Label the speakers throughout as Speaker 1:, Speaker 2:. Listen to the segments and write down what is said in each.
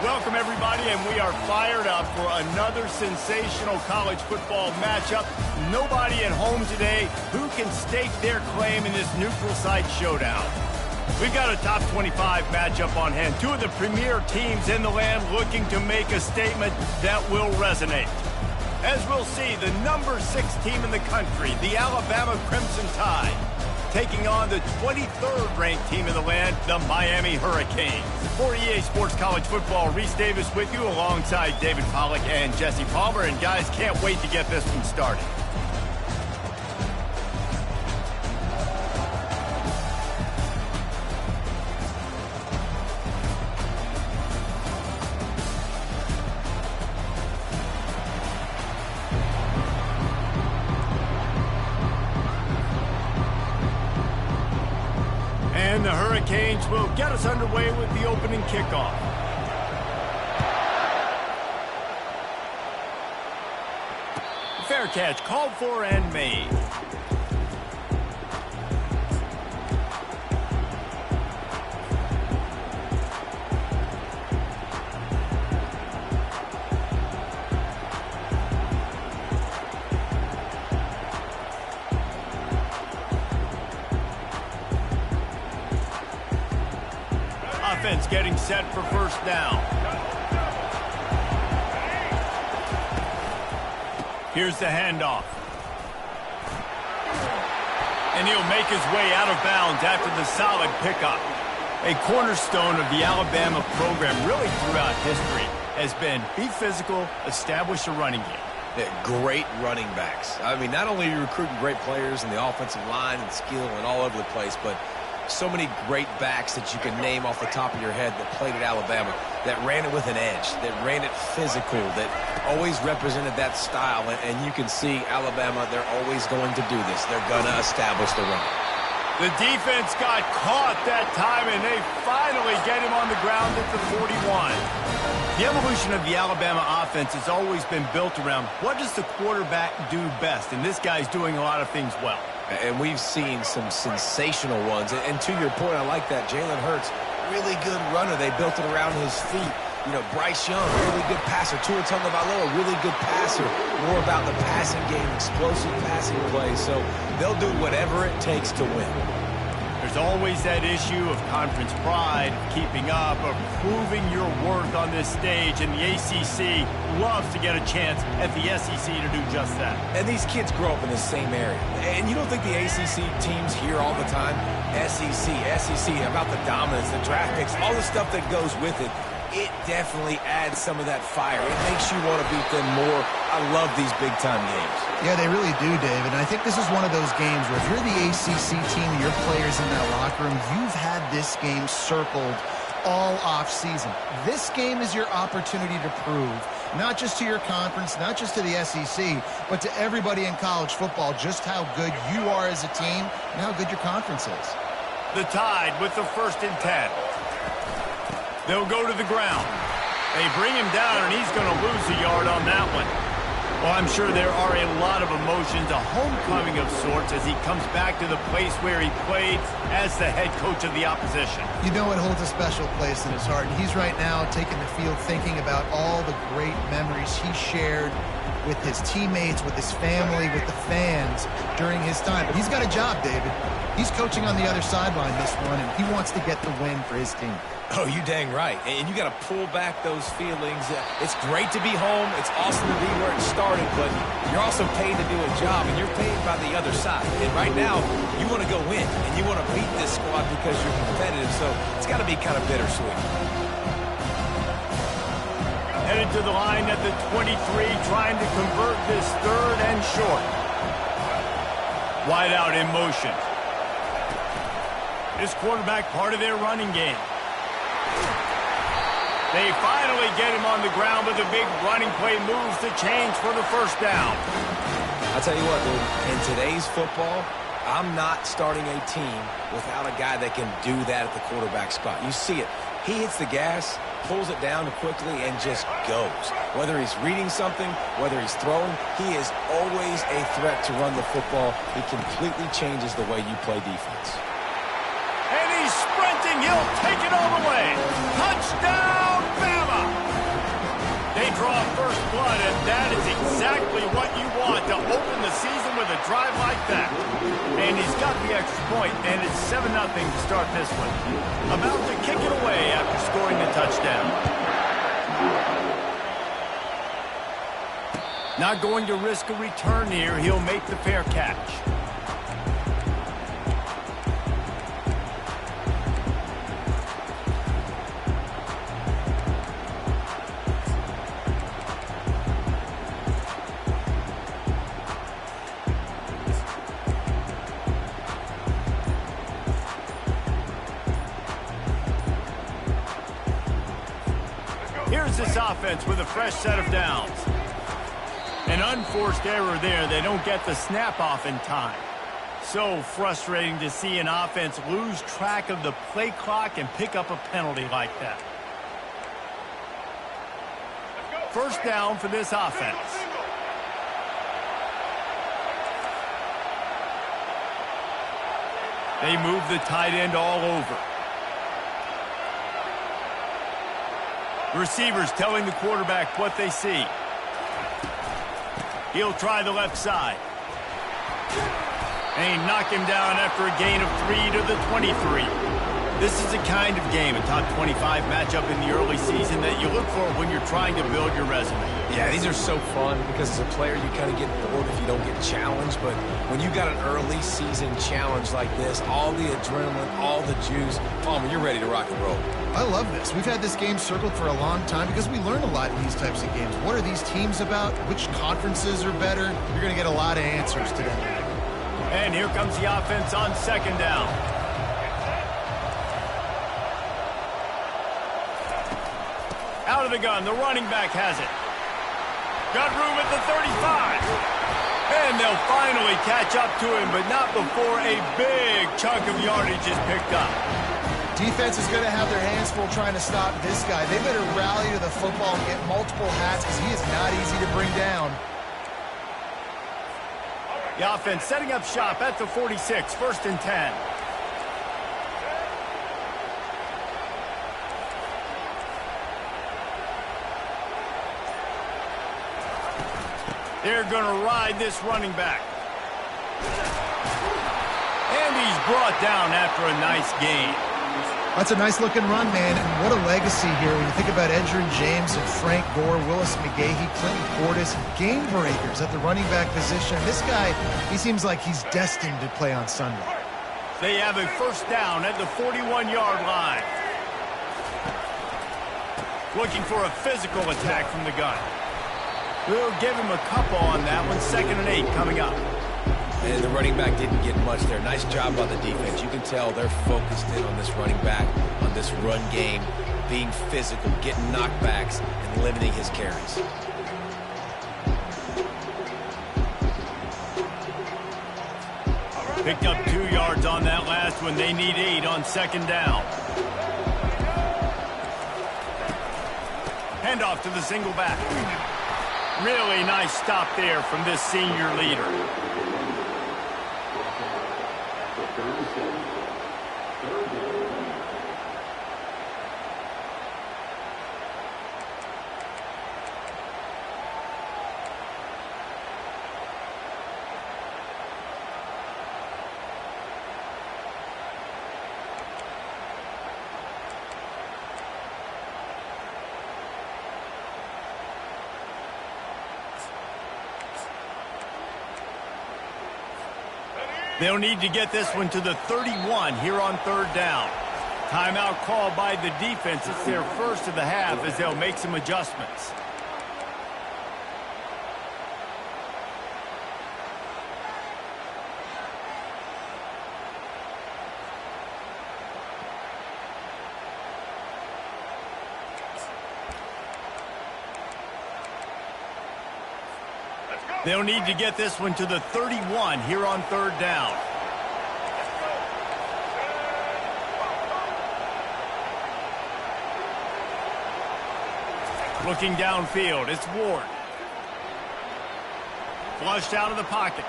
Speaker 1: Welcome, everybody, and we are fired up for another sensational college football matchup. Nobody at home today who can stake their claim in this neutral site showdown. We've got a top 25 matchup on hand. Two of the premier teams in the land looking to make a statement that will resonate. As we'll see, the number 6 team in the country, the Alabama Crimson Tide, taking on the 23rd ranked team in the land, the Miami Hurricanes. For EA Sports College Football, Reese Davis with you alongside David Pollack and Jesse Palmer. And guys, can't wait to get this one started. And the Hurricanes will get us underway with the opening kickoff. Fair catch called for and made. Offense getting set for first down. Here's the handoff. And he'll make his way out of bounds after the solid pickup. A cornerstone of the Alabama program really throughout history has been be physical, establish a running game.
Speaker 2: Yeah, great running backs. I mean, not only are you recruiting great players in the offensive line and skill and all over the place, but so many great backs that you can name off the top of your head that played at Alabama, that ran it with an edge, that ran it physical, that always represented that style. And you can see Alabama, they're always going to do this. They're going to establish the run.
Speaker 1: The defense got caught that time, and they finally get him on the ground at the 41. The evolution of the Alabama offense has always been built around what does the quarterback do best, and this guy's doing a lot of things well.
Speaker 2: And we've seen some sensational ones. And to your point, I like that. Jalen Hurts, really good runner. They built it around his feet. You know, Bryce Young, really good passer. Tua Tagovailoa, really good passer. More about the passing game, explosive passing plays. So they'll do whatever it takes to win.
Speaker 1: There's always that issue of conference pride, keeping up, of proving your worth on this stage, and the ACC loves to get a chance at the SEC to do just that.
Speaker 2: And these kids grow up in the same area. And you don't think the ACC teams hear all the time, SEC, about the dominance, the draft picks, all the stuff that goes with it. It definitely adds some of that fire. It makes you want to beat them more. I love these big-time games.
Speaker 3: Yeah, they really do, David. And I think this is one of those games where if you're the ACC team and your players in that locker room, you've had this game circled all off-season. This game is your opportunity to prove, not just to your conference, not just to the SEC, but to everybody in college football, just how good you are as a team and how good your conference is.
Speaker 1: The Tide with the 1st and 10. They'll go to the ground. They bring him down, and he's going to lose a yard on that one. Well, I'm sure there are a lot of emotions, a homecoming of sorts, as he comes back to the place where he played as the head coach of the opposition.
Speaker 3: You know it holds a special place in his heart, and he's right now taking the field thinking about all the great memories he shared with his teammates, with his family, with the fans during his time. But he's got a job, David. He's coaching on the other sideline this one, and he wants to get the win for his team.
Speaker 2: Oh, you dang right. And you got to pull back those feelings. It's great to be home. It's awesome to be where it started, but you're also paid to do a job, and you're paid by the other side. And right now, you want to go win, and you want to beat this squad because you're competitive, so it's got to be kind of bittersweet.
Speaker 1: Headed to the line at the 23, trying to convert this 3rd and short. Wide out in motion. This quarterback part of their running game. They finally get him on the ground with a big running play, moves the change for the 1st down.
Speaker 2: I'll tell you what, dude, in today's football, I'm not starting a team without a guy that can do that at the quarterback spot. You see it. He hits the gas, pulls it down quickly, and just goes. Whether he's reading something, whether he's throwing, he is always a threat to run the football. He completely changes the way you play defense.
Speaker 1: And he's sprinting. He'll take it all the way. Touchdown, Bama! draw first blood, and that is exactly what you want to open the season with a drive like that. And he's got the extra point, and it's 7-0 to start this one. About to kick it away after scoring the touchdown. Not going to risk a return here. He'll make the fair catch. Here's this offense with a fresh set of downs. An unforced error there. They don't get the snap off in time. So frustrating to see an offense lose track of the play clock and pick up a penalty like that. First down for this offense. They move the tight end all over. Receivers telling the quarterback what they see. He'll try the left side. And he knocked him down after a gain of 3 to the 23. This is the kind of game, a top 25 matchup in the early season, that you look for when you're trying to build your resume.
Speaker 2: Yeah, these are so fun because as a player, you kind of get bored if you don't get challenged. But when you got an early season challenge like this, all the adrenaline, all the juice, Palmer, you're ready to rock and roll.
Speaker 3: I love this. We've had this game circled for a long time because we learn a lot in these types of games. What are these teams about? Which conferences are better? You're going to get a lot of answers today.
Speaker 1: And here comes the offense on second down. Out of the gun, the running back has it. Got room at the 35. And they'll finally catch up to him, but not before a big chunk of yardage is picked up.
Speaker 3: Defense is going to have their hands full trying to stop this guy. They better rally to the football and get multiple hats because he is not easy to bring down.
Speaker 1: The offense setting up shop at the 46, 1st and 10. They're going to ride this running back. And he's brought down after a nice gain.
Speaker 3: That's a nice-looking run, man, and what a legacy here when you think about Edgerrin James and Frank Gore, Willis McGahee, Clinton Portis, game breakers at the running back position. This guy, he seems like he's destined to play on Sunday.
Speaker 1: They have a first down at the 41-yard line. Looking for a physical attack from the gun. We'll give him a couple on that one. 2nd and 8 coming up.
Speaker 2: And the running back didn't get much there. Nice job by the defense. You can tell they're focused in on this running back, on this run game, being physical, getting knockbacks, and limiting his carries.
Speaker 1: Picked up 2 yards on that last one. They need 8 on 2nd down. Handoff to the single back. Really nice stop there from this senior leader. They'll need to get this one to the 31 here on 3rd down. Timeout called by the defense. It's their first of the half as they'll make some adjustments. They'll need to get this one to the 31 here on 3rd down. Looking downfield, it's Ward. Flushed out of the pocket.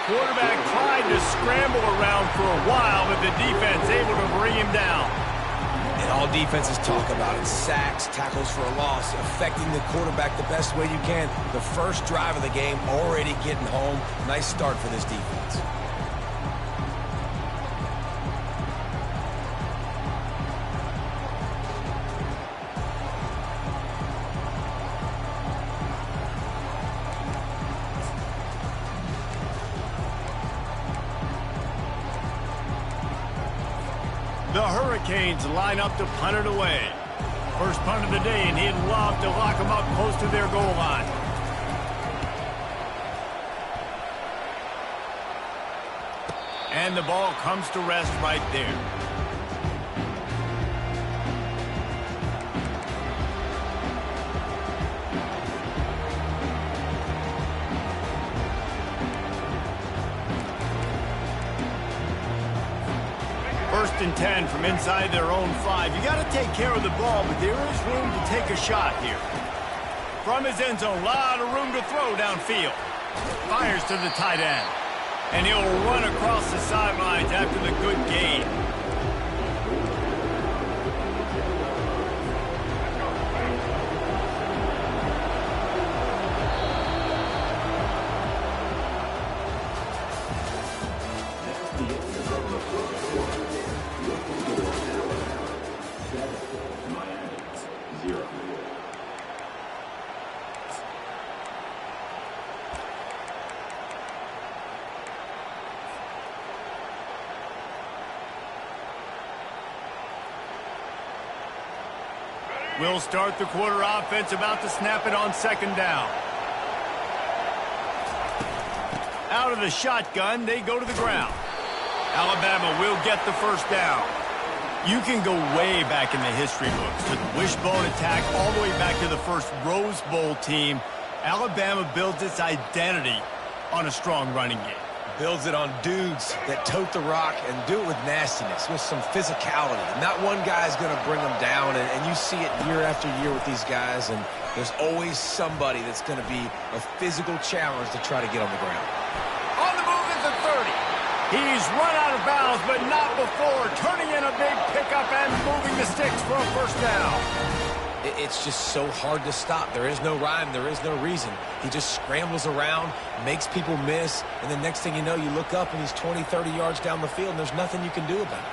Speaker 1: Quarterback tried to scramble around for a while, but the defense able to bring him down.
Speaker 2: And all defenses talk about it. Sacks, tackles for a loss, affecting the quarterback the best way you can. The first drive of the game, already getting home. Nice start for this defense.
Speaker 1: The Hurricanes line up to punt it away. First punt of the day, and he'd love to lock them up close to their goal line. And the ball comes to rest right there. First and 10 from inside their own 5. You got to take care of the ball, but there is room to take a shot here. From his end zone, a lot of room to throw downfield. Fires to the tight end. And he'll run across the sidelines after the good gain. We'll start the quarter offense, about to snap it on second down. Out of the shotgun, they go to the ground. Alabama will get the first down. You can go way back in the history books to the wishbone attack, all the way back to the first Rose Bowl team. Alabama builds its identity on a strong running game.
Speaker 2: Builds it on dudes that tote the rock and do it with nastiness, with some physicality. Not one guy's going to bring them down, and you see it year after year with these guys, and there's always somebody that's going to be a physical challenge to try to get on the ground.
Speaker 1: On the move at the 30. He's run out of bounds, but not before turning in a big pickup and moving the sticks for a first down.
Speaker 2: It's just so hard to stop. There is no rhyme. There is no reason. He just scrambles around, makes people miss, and the next thing you know, you look up and he's 20, 30 yards down the field, and there's nothing you can do about it.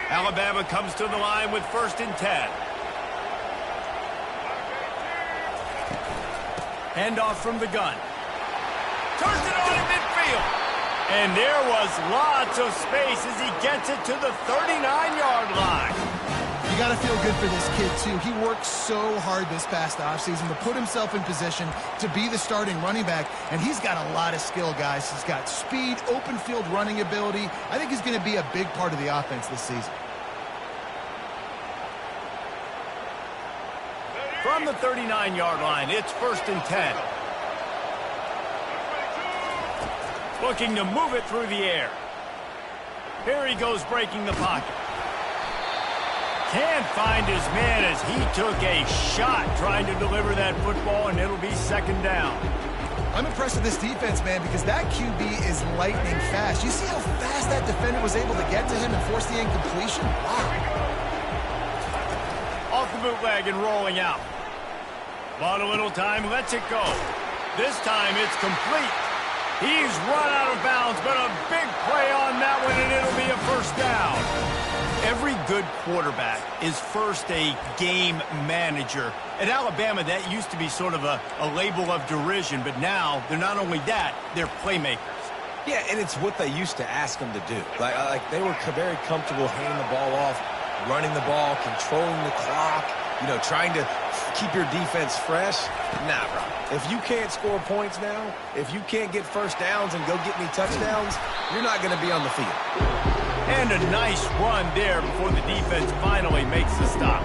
Speaker 1: Alabama comes to the line with first and 10. Handoff from the gun. Turns it on in midfield. And there was lots of space as he gets it to the 39-yard line.
Speaker 3: You got to feel good for this kid, too. He worked so hard this past offseason to put himself in position to be the starting running back, and he's got a lot of skill, guys. He's got speed, open field running ability. I think he's going to be a big part of the offense this season.
Speaker 1: From the 39-yard line, it's first and 10. Looking to move it through the air. Here he goes, breaking the pocket. Can't find his man as he took a shot trying to deliver that football, and it'll be second down.
Speaker 3: I'm impressed with this defense, man, because that QB is lightning fast. You see how fast that defender was able to get to him and force the incompletion? Wow.
Speaker 1: Off the bootleg and rolling out. Bought a little time, lets it go. This time it's complete. He's run out of bounds, but a big play on that one, and it'll be a first down. Every good quarterback is first a game manager. At Alabama, that used to be sort of a label of derision, but now they're not only that, they're playmakers.
Speaker 2: Yeah, and it's what they used to ask them to do. Like they were very comfortable handing the ball off, running the ball, controlling the clock, trying to keep your defense fresh. Nah, bro. If you can't score points now, if you can't get first downs and go get me touchdowns, you're not going to be on the field.
Speaker 1: And a nice run there before the defense finally makes the stop.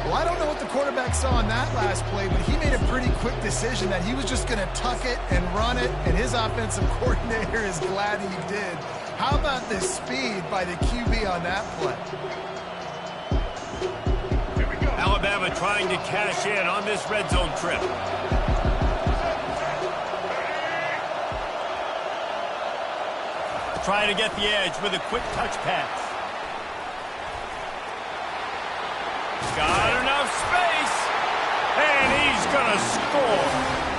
Speaker 3: Well, I don't know what the quarterback saw on that last play, but he made a pretty quick decision that he was just going to tuck it and run it, and his offensive coordinator is glad he did. How about the speed by the QB on that play?
Speaker 1: Alabama trying to cash in on this red zone trip. try to get the edge with a quick touch pass. Got enough space, and he's going to score.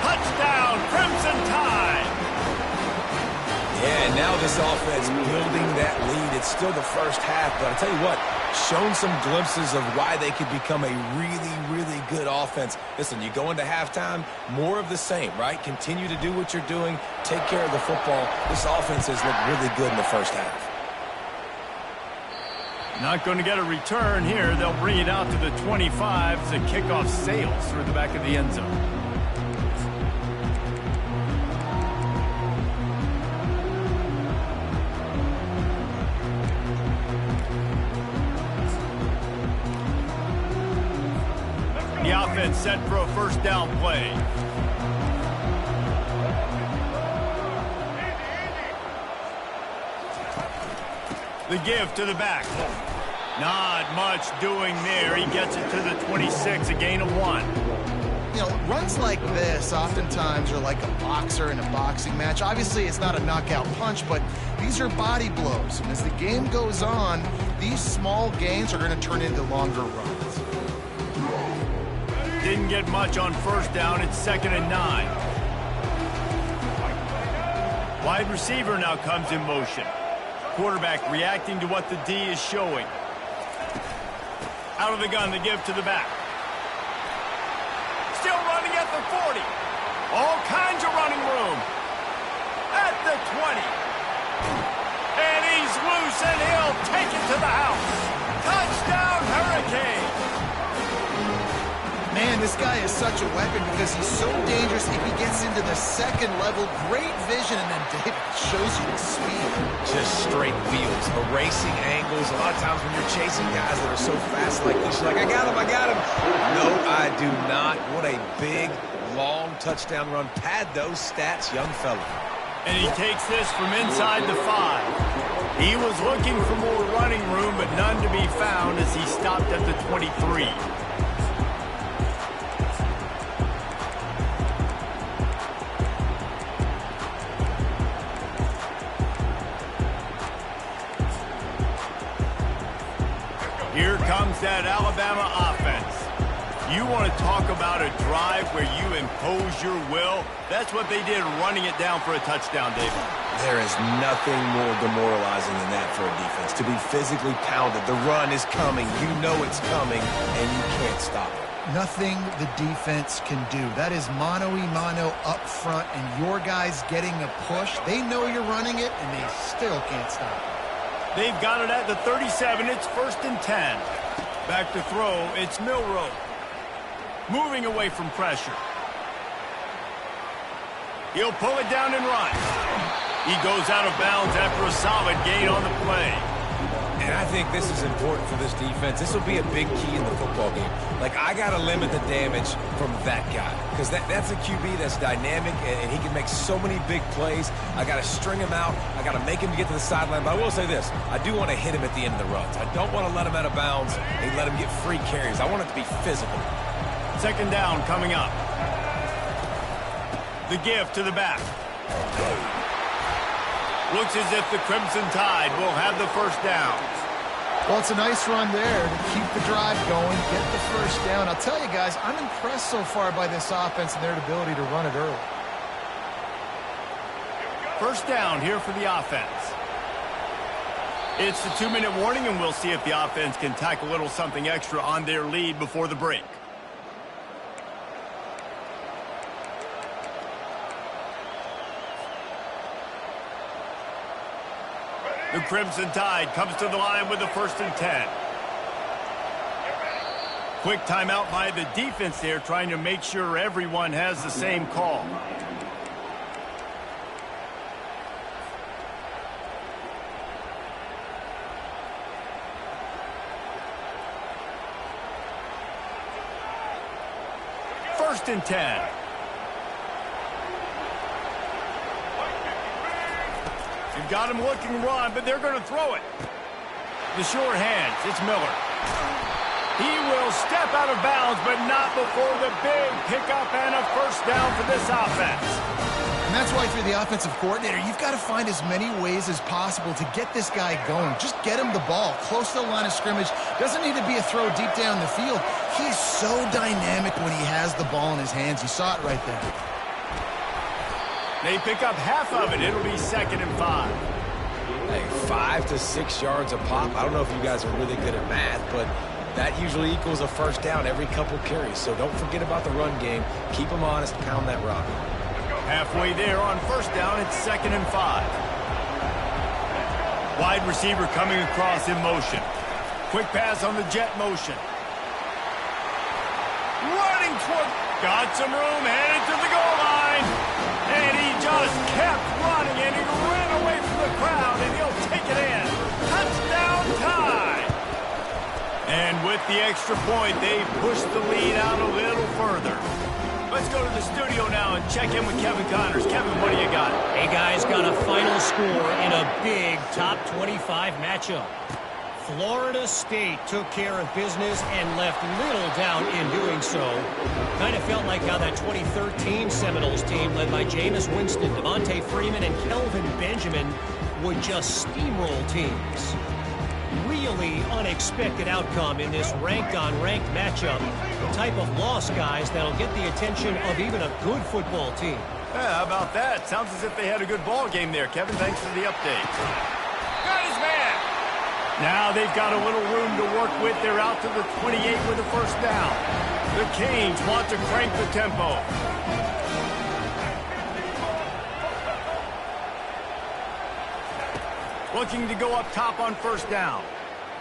Speaker 1: Touchdown, Crimson Tide.
Speaker 2: Yeah, and now this offense building that lead. It's still the first half, but I'll tell you what, shown some glimpses of why they could become a really, really good offense. Listen, you go into halftime, more of the same, right? Continue to do what you're doing, take care of the football. This offense has looked really good in the first half.
Speaker 1: Not going to get a return here. They'll bring it out to the 25 as the kickoff sails through the back of the end zone. The offense set for a first down play. The give to the back. Not much doing there. He gets it to the 26, a gain of 1.
Speaker 3: You know, runs like this oftentimes are like a boxer in a boxing match. Obviously, it's not a knockout punch, but these are body blows. And as the game goes on, these small gains are going to turn into longer runs.
Speaker 1: Didn't get much on first down. It's 2nd and 9. Wide receiver now comes in motion. Quarterback reacting to what the D is showing. Out of the gun, the give to the back. Still running at the 40. All kinds of running room. At the 20. And he's loose, and he'll take it to the house. Touchdown, Hurricane.
Speaker 3: Man, this guy is such a weapon because he's so dangerous if he gets into the second level. Great vision, and then David shows you the speed.
Speaker 2: Just straight wheels, erasing angles. A lot of times when you're chasing guys that are so fast like this, you're like, I got him, I got him. No, I do not. What a big, long touchdown run. Pad those stats, young fella.
Speaker 1: And he takes this from inside the 5. He was looking for more running room, but none to be found as he stopped at the 23. Here comes that Alabama offense. You want to talk about a drive where you impose your will? That's what they did, running it down for a touchdown, David.
Speaker 2: There is nothing more demoralizing than that for a defense. To be physically pounded. The run is coming. You know it's coming, and you can't stop it.
Speaker 3: Nothing the defense can do. That is mano-a-mano up front, and your guys getting a push. They know you're running it, and they still can't stop it.
Speaker 1: They've got it at the 37. It's 1st and 10. Back to throw. It's Milroe. Moving away from pressure. He'll pull it down and run. He goes out of bounds after a solid gain on the play.
Speaker 2: And I think this is important for this defense. This will be a big key in the football game. Like, I got to limit the damage from that guy. Because that's a QB that's dynamic, and he can make so many big plays. I got to string him out. I got to make him get to the sideline. But I will say this. I do want to hit him at the end of the runs. I don't want to let him out of bounds and let him get free carries. I want it to be physical.
Speaker 1: 2nd down coming up. The give to the back. Looks as if the Crimson Tide will have the first down.
Speaker 3: Well, it's a nice run there to keep the drive going, get the first down. I'll tell you guys, I'm impressed so far by this offense and their ability to run it early.
Speaker 1: First down here for the offense. It's the 2-minute warning, and we'll see if the offense can tack a little something extra on their lead before the break. The Crimson Tide comes to the line with the 1st and 10. Quick timeout by the defense there, trying to make sure everyone has the same call. First and 10. You've got him looking run, but they're going to throw it. The short hands, it's Miller. He will step out of bounds, but not before the big pickup and a first down for this offense.
Speaker 3: And that's why if you're the offensive coordinator, you've got to find as many ways as possible to get this guy going. Just get him the ball close to the line of scrimmage. Doesn't need to be a throw deep down the field. He's so dynamic when he has the ball in his hands. You saw it right there.
Speaker 1: They pick up half of it. It'll be 2nd and 5.
Speaker 2: Hey, 5 to 6 yards a pop. I don't know if you guys are really good at math, but that usually equals a first down every couple carries. So don't forget about the run game. Keep them honest. Pound that rock.
Speaker 1: Halfway there on first down, it's 2nd and 5. Wide receiver coming across in motion. Quick pass on the jet motion. Running toward, got some room, headed to the goal line. And he just kept running, and he ran away from the crowd, and he'll take it in. Touchdown tie. And with the extra point, they push the lead out a little further. Let's go to the studio now and check in with Kevin Connors. Kevin, what do you got?
Speaker 4: Hey, guys, got a final score in a big top 25 matchup. Florida State took care of business and left little doubt in doing so. Kind of felt like how that 2013 Seminoles team led by Jameis Winston, Devontae Freeman, and Kelvin Benjamin would just steamroll teams. Really unexpected outcome in this ranked-on-ranked matchup. The type of loss, guys, that'll get the attention of even a good football team.
Speaker 1: Yeah, how about that? Sounds as if they had a good ball game there. Kevin, thanks for the update. Got his man. Now they've got a little room to work with. They're out to the 28 with a first down. The Canes want to crank the tempo. Looking to go up top on first down.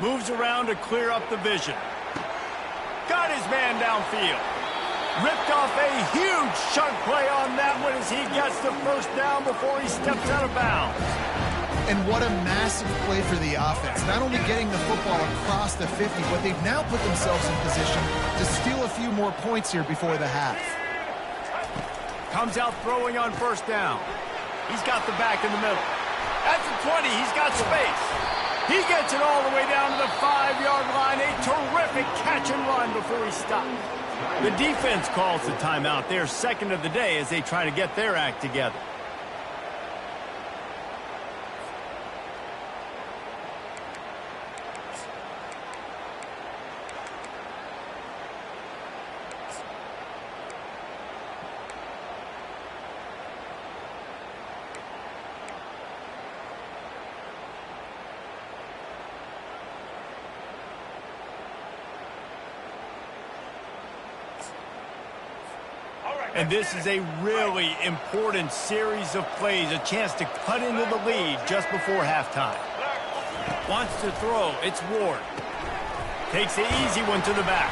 Speaker 1: Moves around to clear up the vision. Got his man downfield. Ripped off a huge chunk play on that one as he gets the first down before he steps out of bounds.
Speaker 3: And what a massive play for the offense. Not only getting the football across the 50, but they've now put themselves in position to steal a few more points here before the half.
Speaker 1: Comes out throwing on first down. He's got the back in the middle. At the 20, he's got space. He gets it all the way down to the 5-yard line. A terrific catch and run before he stops. The defense calls the timeout. They're second of the day as they try to get their act together. And this is a really important series of plays, a chance to cut into the lead just before halftime. Wants to throw, it's Ward. Takes the easy one to the back.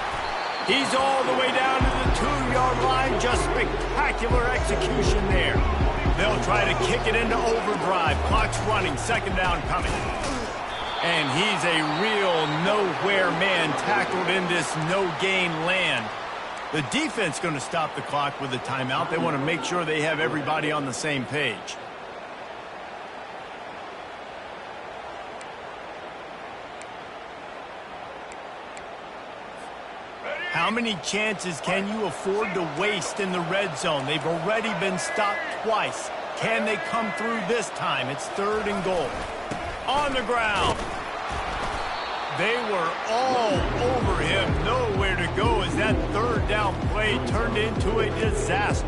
Speaker 1: He's all the way down to the 2-yard line, just spectacular execution there. They'll try to kick it into overdrive, clock's running, second down coming. And he's a real nowhere man tackled in this no-gain land. The defense going to stop the clock with a timeout. They want to make sure they have everybody on the same page. How many chances can you afford to waste in the red zone? They've already been stopped twice. Can they come through this time? It's 3rd and goal. On the ground. They were all over him. Nowhere to go as that 3rd down play turned into a disaster.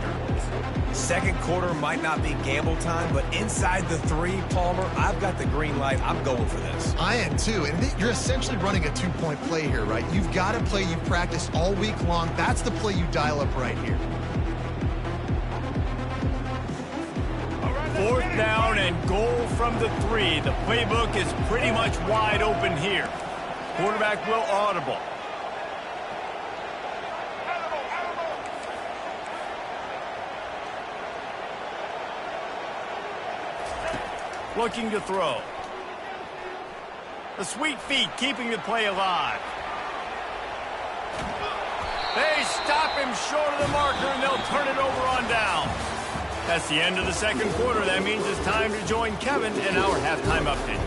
Speaker 2: Second quarter might not be gamble time, but inside the 3, Palmer, I've got the green light. I'm going for this.
Speaker 3: I am too. And you're essentially running a 2-point play here, right? You've got a play you've practiced all week long. That's the play you dial up right here.
Speaker 1: 4th down and goal from the 3. The playbook is pretty much wide open here. Quarterback will audible. Looking to throw. The sweet feet keeping the play alive. They stop him short of the marker and they'll turn it over on down. That's the end of the second quarter. That means it's time to join Kevin in our halftime update.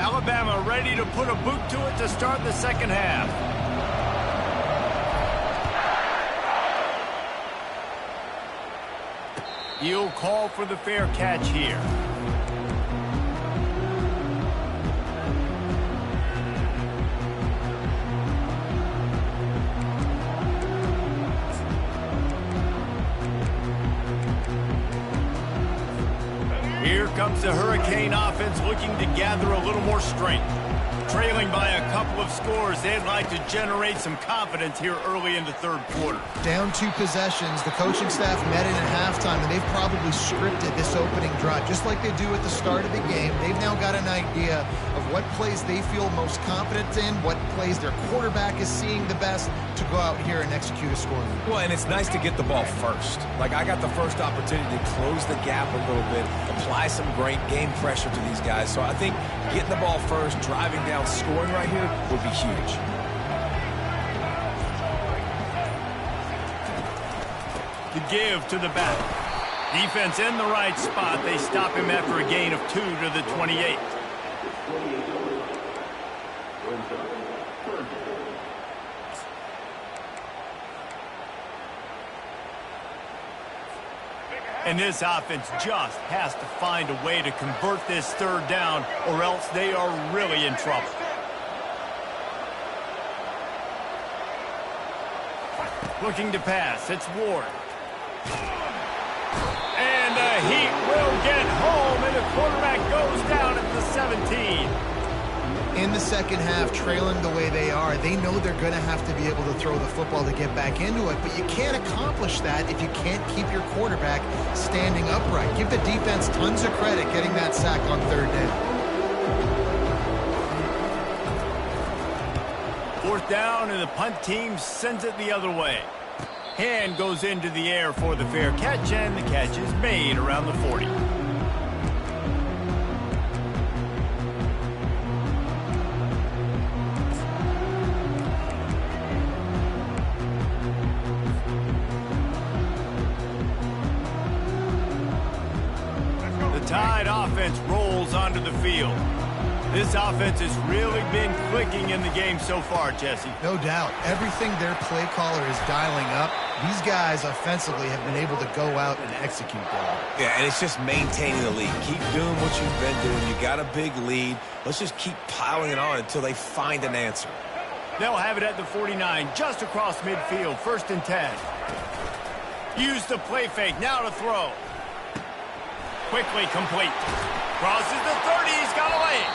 Speaker 1: Alabama ready to put a boot to it to start the second half. He'll call for the fair catch here. Here comes the Hurricane offense looking to gather a little more strength. Trailing by a couple of scores, they'd like to generate some confidence here early in the third quarter.
Speaker 3: Down 2 possessions, the coaching staff met in at halftime, and they've probably scripted this opening drive, just like they do at the start of the game. They've now got an idea of what plays they feel most confident in, what plays their quarterback is seeing the best to go out here and execute a score.
Speaker 2: Well, and it's nice to get the ball first. Like, I got the first opportunity to close the gap a little bit, apply some great game pressure to these guys. So I think getting the ball first, driving down, scoring right here would be huge.
Speaker 1: The give to the back. Defense in the right spot. They stop him after a gain of 2 to the 28. And this offense just has to find a way to convert this third down, or else they are really in trouble. Looking to pass, it's Ward. And the Heat will get home, and the quarterback goes down at the 17.
Speaker 3: In the second half, trailing the way they are, they know they're going to have to be able to throw the football to get back into it, but you can't accomplish that if you can't keep your quarterback standing upright. Give the defense tons of credit getting that sack on third down.
Speaker 1: Fourth down, and the punt team sends it the other way. Hand goes into the air for the fair catch, and the catch is made around the 40. Tide offense rolls onto the field. This offense has really been clicking in the game so far, Jesse.
Speaker 3: No doubt. Everything their play caller is dialing up, these guys offensively have been able to go out and execute that.
Speaker 2: Yeah, and it's just maintaining the lead. Keep doing what you've been doing. You got a big lead. Let's just keep piling it on until they find an answer.
Speaker 1: They'll have it at the 49, just across midfield, 1st and 10. Use the play fake, now to throw. Quickly complete. Crosses the 30, he's got a lane.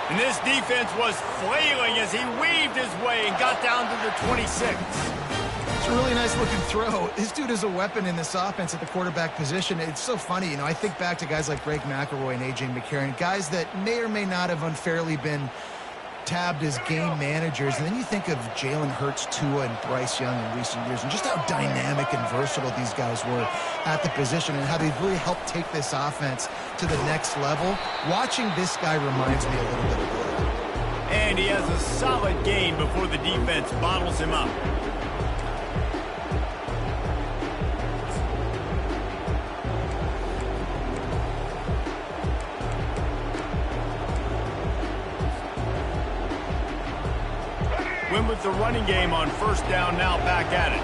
Speaker 1: And this defense was flailing as he weaved his way and got down to the 26.
Speaker 3: It's a really nice looking throw. This dude is a weapon in this offense at the quarterback position. It's so funny, you know, I think back to guys like Greg McElroy and A.J. McCarron, guys that may or may not have unfairly been tabbed as game managers, and then you think of Jalen Hurts, Tua, and Bryce Young in recent years, and just how dynamic and versatile these guys were at the position and how they've really helped take this offense to the next level. Watching this guy reminds me a little bit of that.
Speaker 1: And he has a solid gain before the defense bottles him up. Win with the running game on 1st down, now back at it.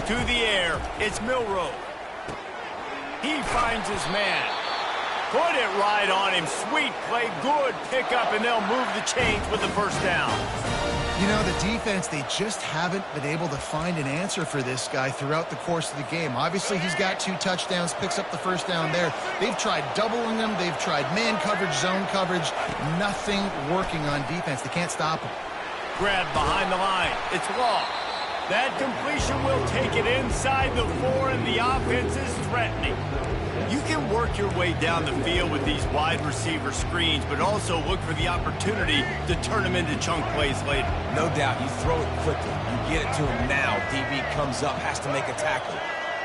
Speaker 1: To the air, it's Milroe. He finds his man. Put it right on him. Sweet play, good pickup, and they'll move the chains with the 1st down.
Speaker 3: You know, the defense, they just haven't been able to find an answer for this guy throughout the course of the game. Obviously, he's got 2 touchdowns, picks up the 1st down there. They've tried doubling him. They've tried man coverage, zone coverage. Nothing working on defense. They can't stop him.
Speaker 1: Grab behind the line. It's Law. That completion will take it inside the 4, and the offense is threatening. You can work your way down the field with these wide receiver screens, but also look for the opportunity to turn them into chunk plays later.
Speaker 2: No doubt, you throw it quickly. You get it to him now. DB comes up, has to make a tackle.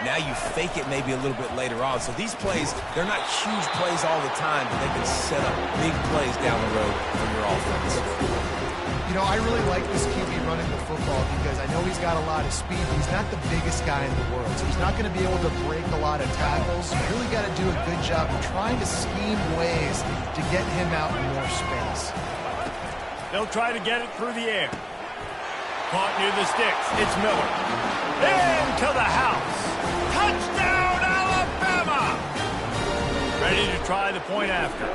Speaker 2: Now you fake it maybe a little bit later on. So these plays, they're not huge plays all the time, but they can set up big plays down the road for your offense.
Speaker 3: You know, I really like this QB running the football because I know he's got a lot of speed, but he's not the biggest guy in the world. So he's not going to be able to break a lot of tackles. You really got to do a good job of trying to scheme ways to get him out in more space.
Speaker 1: They'll try to get it through the air. Caught near the sticks. It's Miller. Into the house. Touchdown, Alabama! Ready to try the point after.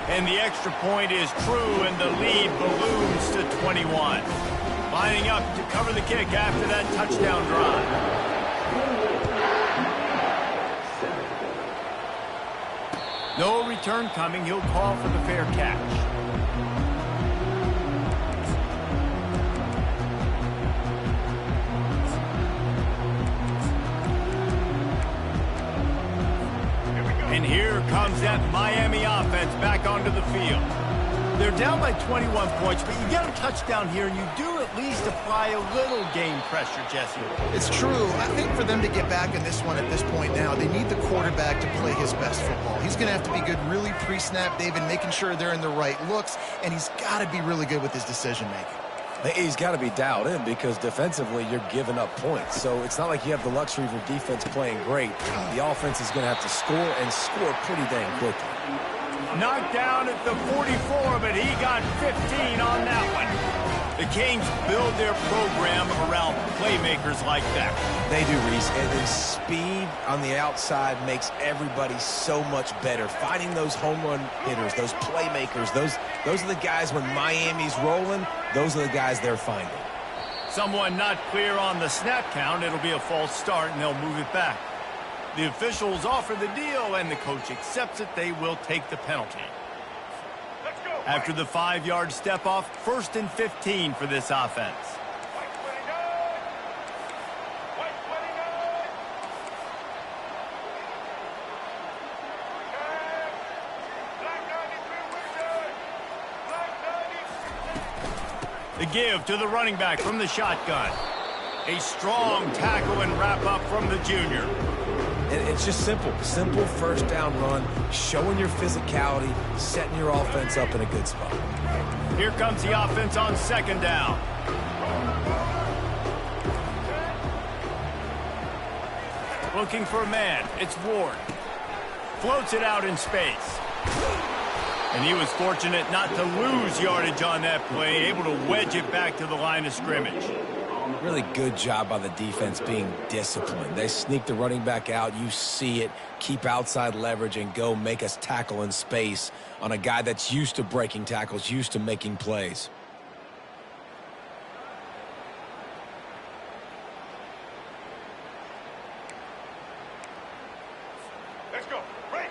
Speaker 1: And the extra point is true, and the lead balloons to 21. Lining up to cover the kick after that touchdown drive. No return coming. He'll call for the fair catch. And here comes that Miami offense back onto the field. They're down by 21 points, but you get a touchdown here, and you do at least apply a little game pressure, Jesse.
Speaker 3: It's true. I think for them to get back in this one at this point now, they need the quarterback to play his best football. He's going to have to be good really pre-snap, David, making sure they're in the right looks, and he's got to be really good with his decision-making.
Speaker 2: He's got to be dialed in because defensively you're giving up points. So it's not like you have the luxury of your defense playing great. The offense is going to have to score and score pretty dang quickly.
Speaker 1: Knocked down at the 44, but he got 15 on that one. The Canes build their program around playmakers like that.
Speaker 2: They do, Reese. And the speed on the outside makes everybody so much better. Finding those home run hitters, those playmakers, those are the guys when Miami's rolling, those are the guys they're finding.
Speaker 1: Someone not clear on the snap count. It'll be a false start, and they'll move it back. The officials offer the deal, and the coach accepts it. They will take the penalty. After the 5-yard step off, 1st and 15 for this offense. The give to the running back from the shotgun. A strong tackle and wrap up from the junior.
Speaker 2: And it's just simple first down run, showing your physicality, setting your offense up in a good spot.
Speaker 1: Here comes the offense on 2nd down. Looking for a man. It's Ward. Floats it out in space. And he was fortunate not to lose yardage on that play, able to wedge it back to the line of scrimmage.
Speaker 2: Really good job by the defense being disciplined. They sneak the running back out. You see it. Keep outside leverage and go make us tackle in space on a guy that's used to breaking tackles, used to making plays.
Speaker 1: Let's go. Break.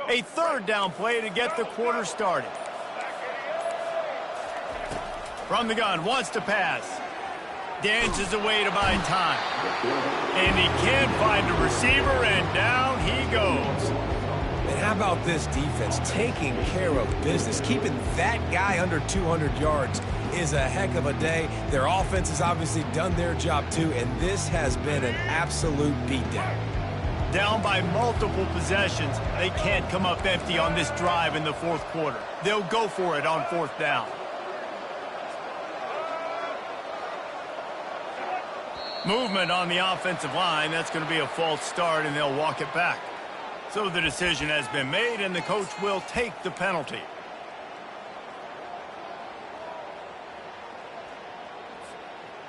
Speaker 1: A 3rd down play to get the quarter started. From the gun, wants to pass. Dances away to buy time. And he can't find a receiver, and down he goes.
Speaker 2: And how about this defense taking care of business? Keeping that guy under 200 yards is a heck of a day. Their offense has obviously done their job too, and this has been an absolute beatdown.
Speaker 1: Down by multiple possessions, they can't come up empty on this drive in the 4th quarter. They'll go for it on 4th down. Movement on the offensive line. That's going to be a false start, and they'll walk it back. So the decision has been made, and the coach will take the penalty.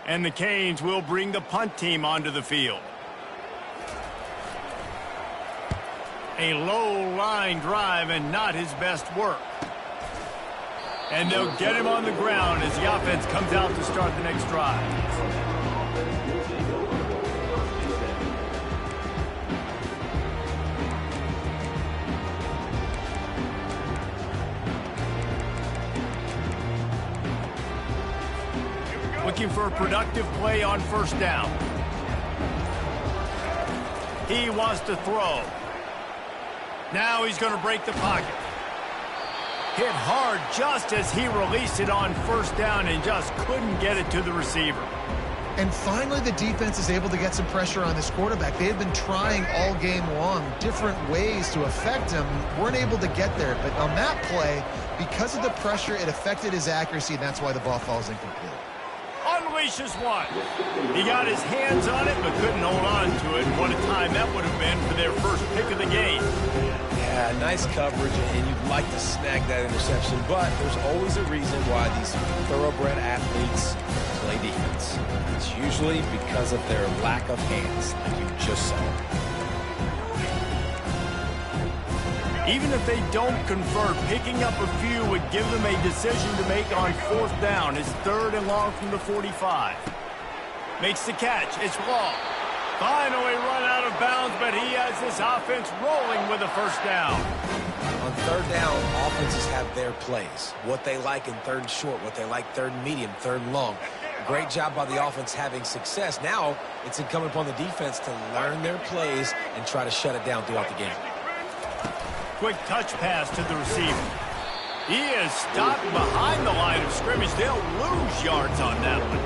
Speaker 1: And the Canes will bring the punt team onto the field. A low-line drive and not his best work. And they'll get him on the ground as the offense comes out to start the next drive. Looking for a productive play on first down. He wants to throw. Now he's going to break the pocket. Hit hard just as he released it on first down and just couldn't get it to the receiver.
Speaker 3: And finally, the defense is able to get some pressure on this quarterback. They had been trying all game long different ways to affect him. Weren't able to get there. But on that play, because of the pressure, it affected his accuracy, and that's why the ball falls incomplete.
Speaker 1: Unleashes one. He got his hands on it, but couldn't hold on to it. What a time that would have been for their first pick of the game.
Speaker 2: Yeah, nice coverage, and you'd like to snag that interception, but there's always a reason why these thoroughbred athletes play defense. It's usually because of their lack of hands, like you just saw.
Speaker 1: Even if they don't convert, picking up a few would give them a decision to make on fourth down. It's 3rd and long from the 45. Makes the catch. It's long. Finally run out of bounds, but he has this offense rolling with a first down.
Speaker 2: On 3rd down, offenses have their plays. What they like in 3rd and short, what they like 3rd and medium, 3rd and long. Great job by the offense having success. Now it's incumbent upon the defense to learn their plays and try to shut it down throughout the game.
Speaker 1: Quick touch pass to the receiver. He is stopped behind the line of scrimmage. They'll lose yards on that one.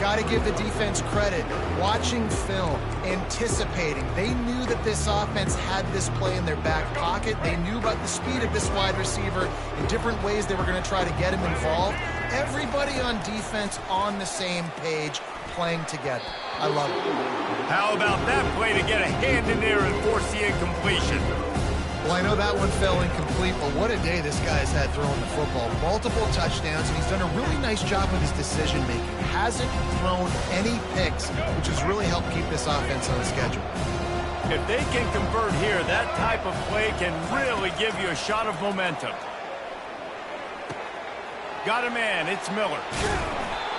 Speaker 3: Got to give the defense credit. Watching film, anticipating. They knew that this offense had this play in their back pocket. They knew about the speed of this wide receiver in different ways they were going to try to get him involved. Everybody on defense on the same page, playing together. I love it.
Speaker 1: How about that play to get a hand in there and force the incompletion?
Speaker 3: Well, I know that one fell incomplete, but what a day this guy's had throwing the football. Multiple touchdowns, and he's done a really nice job with his decision-making. Hasn't thrown any picks, which has really helped keep this offense on schedule.
Speaker 1: If they can convert here, that type of play can really give you a shot of momentum. Got a man. It's Miller.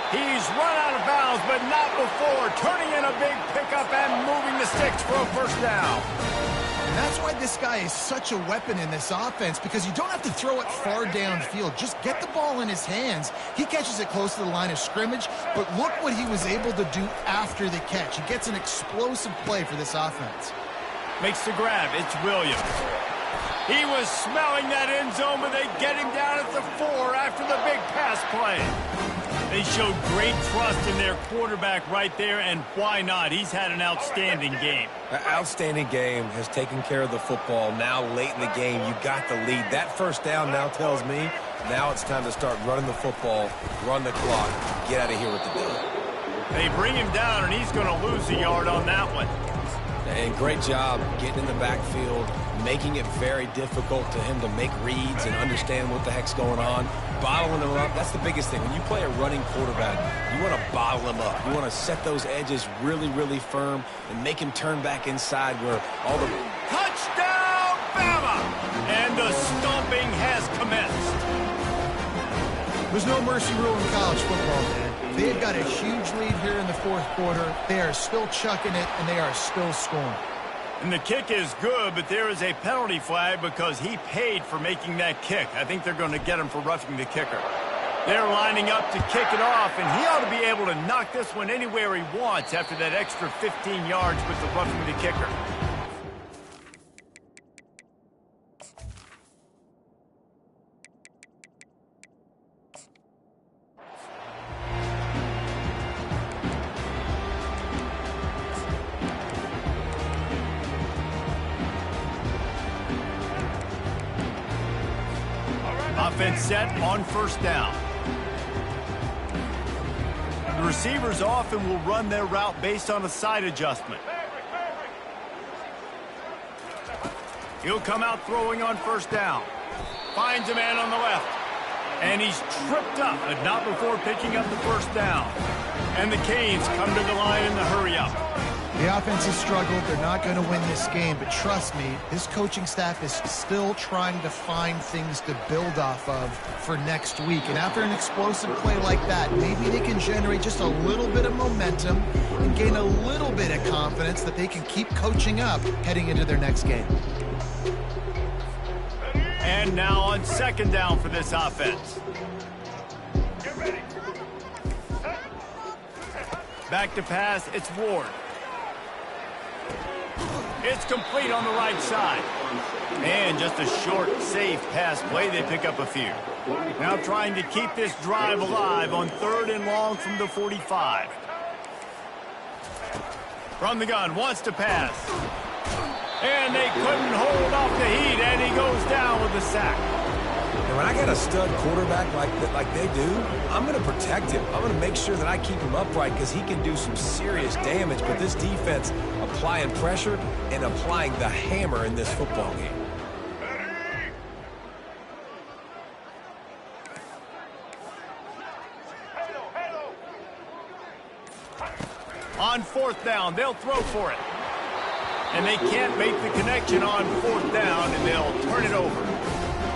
Speaker 1: He's run out of bounds, but not before. Turning in a big pickup and moving the sticks for a first down.
Speaker 3: And that's why this guy is such a weapon in this offense, because you don't have to throw it far downfield. Just get the ball in his hands. He catches it close to the line of scrimmage, but look what he was able to do after the catch. He gets an explosive play for this offense.
Speaker 1: Makes the grab. It's Williams. He was smelling that end zone, but they get him down at the 4 after the big pass play. They showed great trust in their quarterback right there, and why not? He's had an outstanding game.
Speaker 2: An outstanding game, has taken care of the football. Now late in the game, you got the lead. That first down now tells me now it's time to start running the football, run the clock, get out of here with the dub.
Speaker 1: They bring him down, and he's going to lose a yard on that one.
Speaker 2: And great job getting in the backfield, making it very difficult to him to make reads and understand what the heck's going on, bottling him up. That's the biggest thing. When you play a running quarterback, you want to bottle him up. You want to set those edges really, really firm and make him turn back inside where all the...
Speaker 1: Touchdown, Bama! And the stomping has commenced.
Speaker 3: There's no mercy rule in college football, man. They've got a huge lead here in the 4th quarter. They are still chucking it, and they are still scoring.
Speaker 1: And the kick is good, but there is a penalty flag because he paid for making that kick. I think they're going to get him for roughing the kicker. They're lining up to kick it off, and he ought to be able to knock this one anywhere he wants after that extra 15 yards with the roughing the kicker. Offense set on first down. The receivers often will run their route based on a side adjustment. He'll come out throwing on first down. Finds a man on the left. And he's tripped up, but not before picking up the first down. And the Canes come to the line in the hurry-up.
Speaker 3: The offense has struggled. They're not going to win this game, but trust me, this coaching staff is still trying to find things to build off of for next week. And after an explosive play like that, maybe they can generate just a little bit of momentum and gain a little bit of confidence that they can keep coaching up heading into their next game.
Speaker 1: And now on second down for this offense. Back to pass, it's Ward. It's complete on the right side. And just a short, safe pass play. They pick up a few. Now trying to keep this drive alive on 3rd and long from the 45. From the gun, wants to pass. And they couldn't hold off the heat, and he goes down with the sack.
Speaker 2: And when I got a stud quarterback like they do, I'm going to protect him. I'm going to make sure that I keep him upright because he can do some serious damage. But this defense applying pressure and applying the hammer in this football game.
Speaker 1: On 4th down, they'll throw for it. And they can't make the connection on 4th down, and they'll turn it over.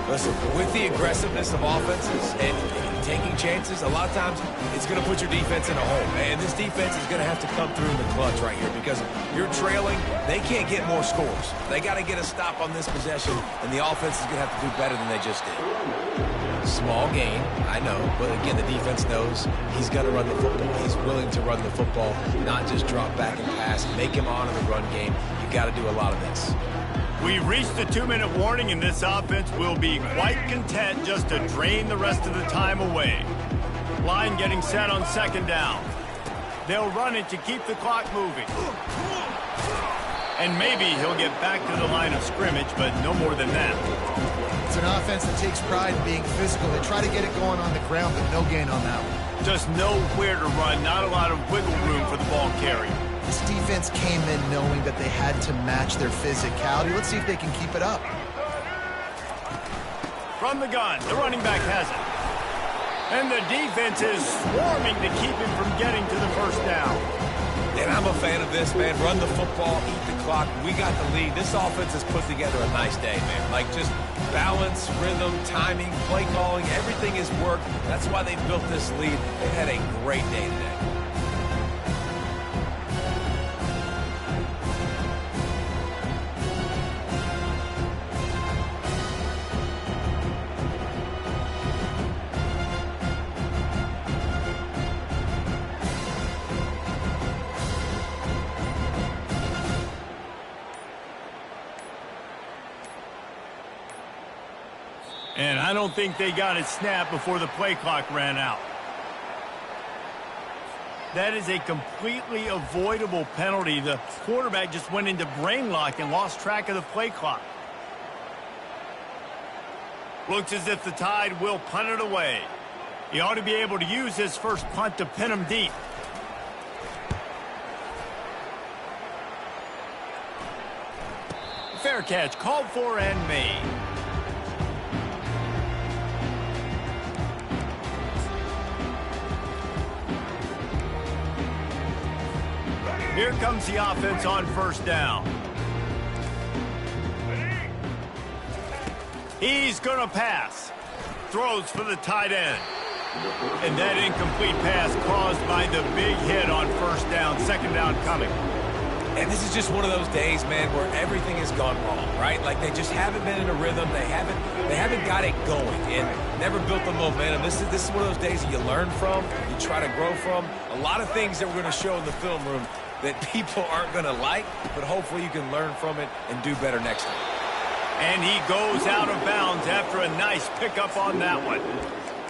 Speaker 2: Listen, with the aggressiveness of offenses and taking chances, a lot of times it's going to put your defense in a hole. And this defense is going to have to come through in the clutch right here because you're trailing. They can't get more scores. They got to get a stop on this possession, and the offense is going to have to do better than they just did. Small gain, I know, but again, the defense knows he's going to run the football. He's willing to run the football, not just drop back and pass, make him honor the run game. You got to do a lot of this.
Speaker 1: We've reached the 2-minute warning, and this offense will be quite content just to drain the rest of the time away. Line getting set on 2nd down. They'll run it to keep the clock moving. And maybe he'll get back to the line of scrimmage, but no more than that.
Speaker 3: It's an offense that takes pride in being physical. They try to get it going on the ground, but no gain on that one.
Speaker 1: Just nowhere to run, not a lot of wiggle room for the ball carrier.
Speaker 3: This defense came in knowing that they had to match their physicality. Let's see if they can keep it up.
Speaker 1: From the gun, the running back has it. And the defense is swarming to keep him from getting to the 1st down.
Speaker 2: And I'm a fan of this, man. Run the football, eat the clock. We got the lead. This offense has put together a nice day, man. Like just balance, rhythm, timing, play calling, everything has worked. That's why they built this lead. They've had a great day today.
Speaker 1: And I don't think they got it snapped before the play clock ran out. That is a completely avoidable penalty. The quarterback just went into brain lock and lost track of the play clock. Looks as if the Tide will punt it away. He ought to be able to use his first punt to pin him deep. Fair catch, called for and made. Here comes the offense on 1st down. He's going to pass. Throws for the tight end. And that incomplete pass caused by the big hit on 1st down, 2nd down coming.
Speaker 2: And this is just one of those days, man, where everything has gone wrong, right? Like they just haven't been in a rhythm. They haven't got it going and never built the momentum. This is one of those days that you learn from, you try to grow from. A lot of things that we're going to show in the film room that people aren't going to like, but hopefully you can learn from it and do better next time.
Speaker 1: And he goes out of bounds after a nice pickup on that one.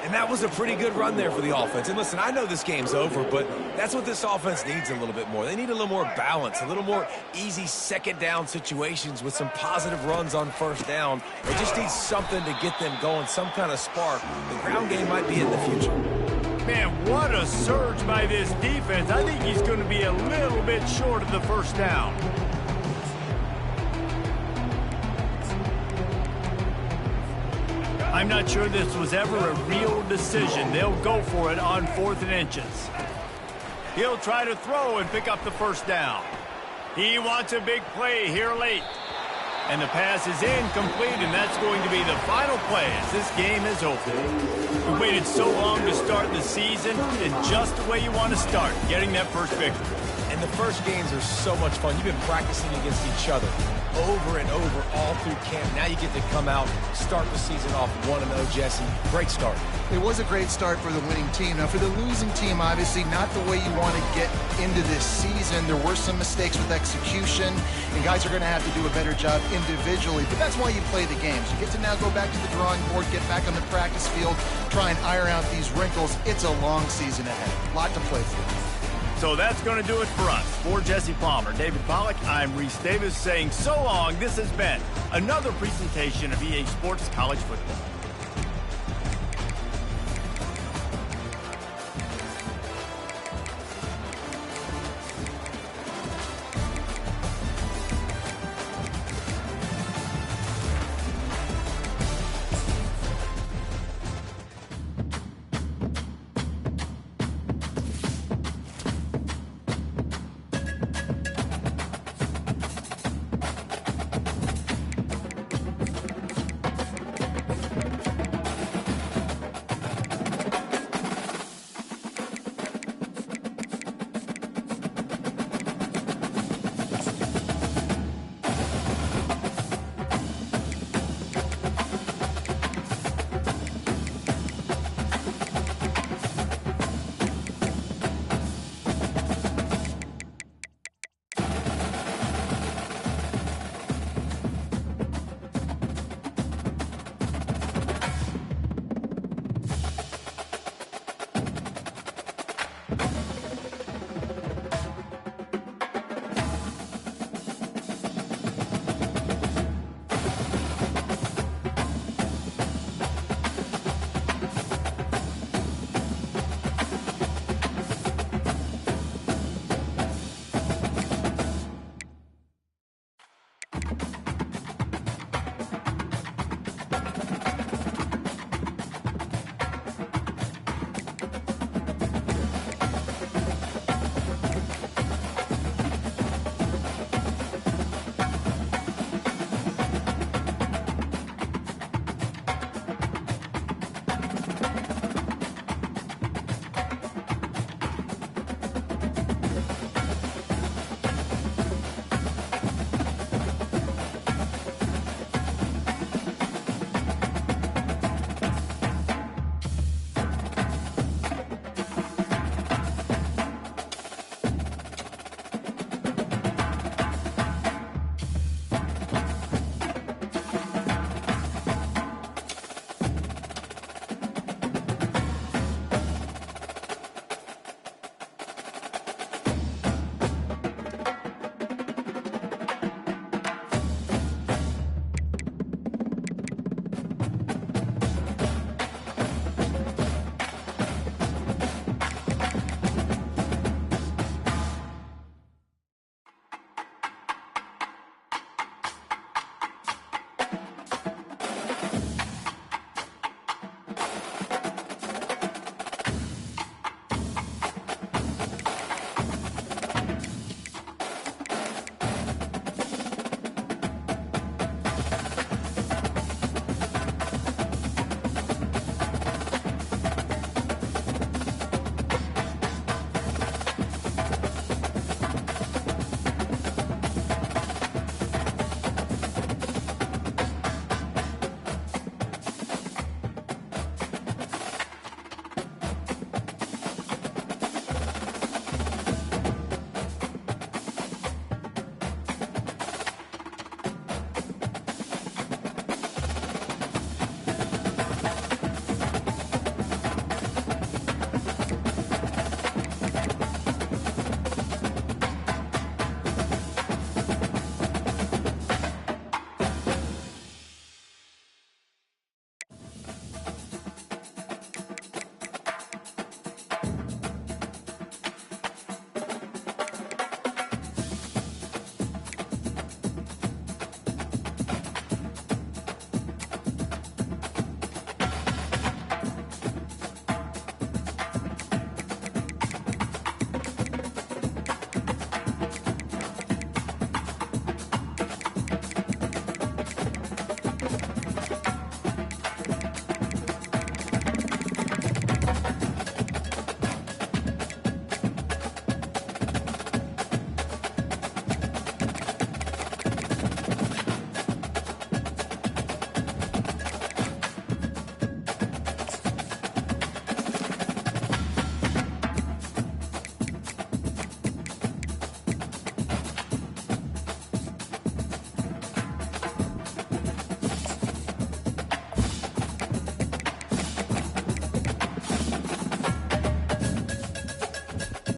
Speaker 2: And that was a pretty good run there for the offense. And listen, I know this game's over, but that's what this offense needs a little bit more. They need a little more balance, a little more easy 2nd down situations with some positive runs on 1st down. They just need something to get them going, some kind of spark. The ground game might be in the future.
Speaker 1: Man, what a surge by this defense. I think he's going to be a little bit short of the 1st down. I'm not sure this was ever a real decision. They'll go for it on 4th and inches. He'll try to throw and pick up the 1st down. He wants a big play here late. And the pass is incomplete, and that's going to be the final play as this game is over. We waited so long to start the season, and just the way you want to start, getting that first victory.
Speaker 2: And the first games are so much fun. You've been practicing against each other over and over all through camp. Now you get to come out, start the season off 1-0, Jesse. Great start.
Speaker 3: It was a great start for the winning team. Now, for the losing team, obviously not the way you want to get into this season. There were some mistakes with execution, and guys are going to have to do a better job individually. But that's why you play the games. You get to now go back to the drawing board, get back on the practice field, try and iron out these wrinkles. It's a long season ahead. A lot to play for.
Speaker 1: So that's going to do it for us. For Jesse Palmer, David Pollack, I'm Reese Davis saying so long. This has been another presentation of EA Sports College Football.